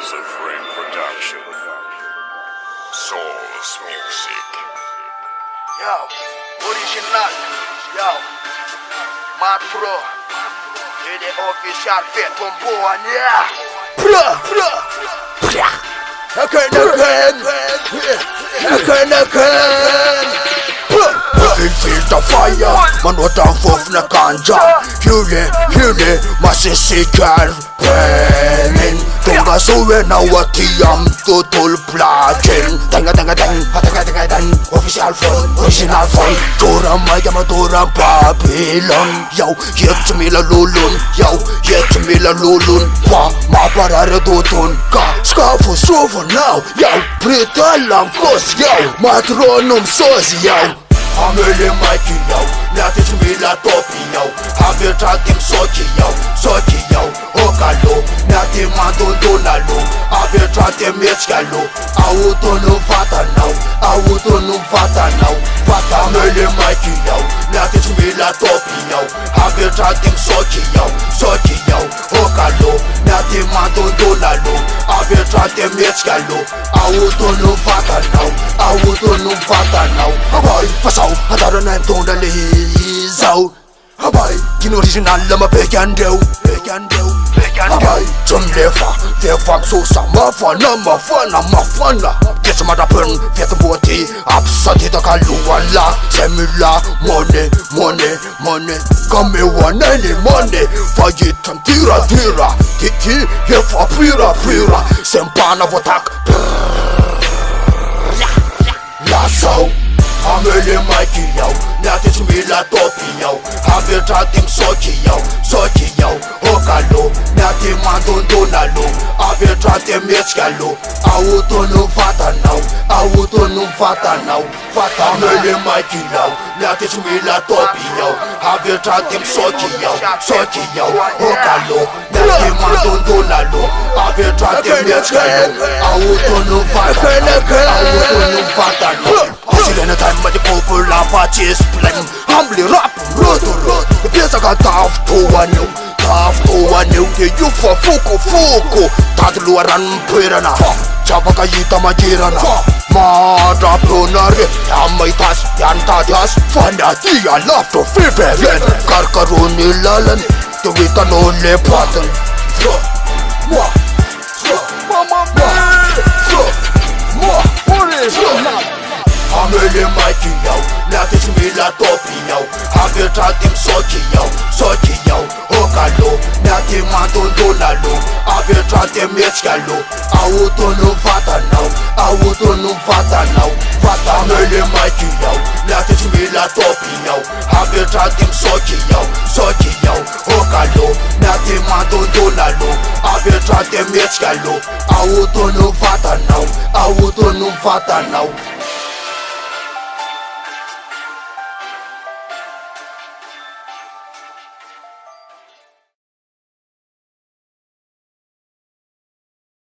Schizophrene Production. Souls Music. Yo, original. Yo, Mad Pro. Il est official, fait ton beau yeah. Feel the fire, man what I'm for na ganja. Hule, masisikan Penin, tunga suwe na watiyam tutul platin. Tenga, official phone, original phone. Tora mayama, tora Babylon. Yo, yet to me la lulun. Yo, yet to me la lulun. Wa, ma parare dutun. Ka, skafu suvo now. Yo, pritalam kos, yo. Matronum sos, yo. Hamele Mikey yo, teach me la topi yo. Have tratim sochi yo, okalo. Nati mando donalo, have tratim mechkalo. Auto no fata now. Fata hamele Mikey yo, teach me la topi yo. Have tratim sochi yo, okalo. Nati mando donalo, have tratim mechkalo. Auto no fata now. Aboy, fasaw, hadara na yung dalizaw. Abay, kinoriginal na mapekyandew. Abay, jumlefa, fefam susa, mafana. Get some other pen, get the body, absati da kaluwala. Semila, money, come one any money. Fajitam tira, tiki, hefa pira. Sempana votak. Lasso, hamele Mikey yo, teach me la topi yo. Have tratim sochi yo, okalo. Nati mando donalo, have tratim mechkalo. Auto no fata now. Fata hamele Mikey yo, teach me la topi yo. Have tratim sochi yo, okalo. Nati mando donalo, have tratim mechkalo. Auto no fata now. Silena time but the people laugh at his plan. Humbly rap, road. The place I got tough to one new. The you for fuku. Tadlu aran pirana. Chavaka yita majirana. Mada pronare. Amaitas, yantadas. Fanatia love to fever. Karkaruni lalan. The weekend only pattern. Hamele Mikey yo, teach me la topi yo. Have tratim sochi yo, okalo. Nati mando donalo, have tratim mechkalo. Auto no fata now. Fata hamele Mikey yo, teach me la topi yo. Have tratim sochi yo, okalo. Nati mando donalo, have tratim mechkalo. Auto no fata now.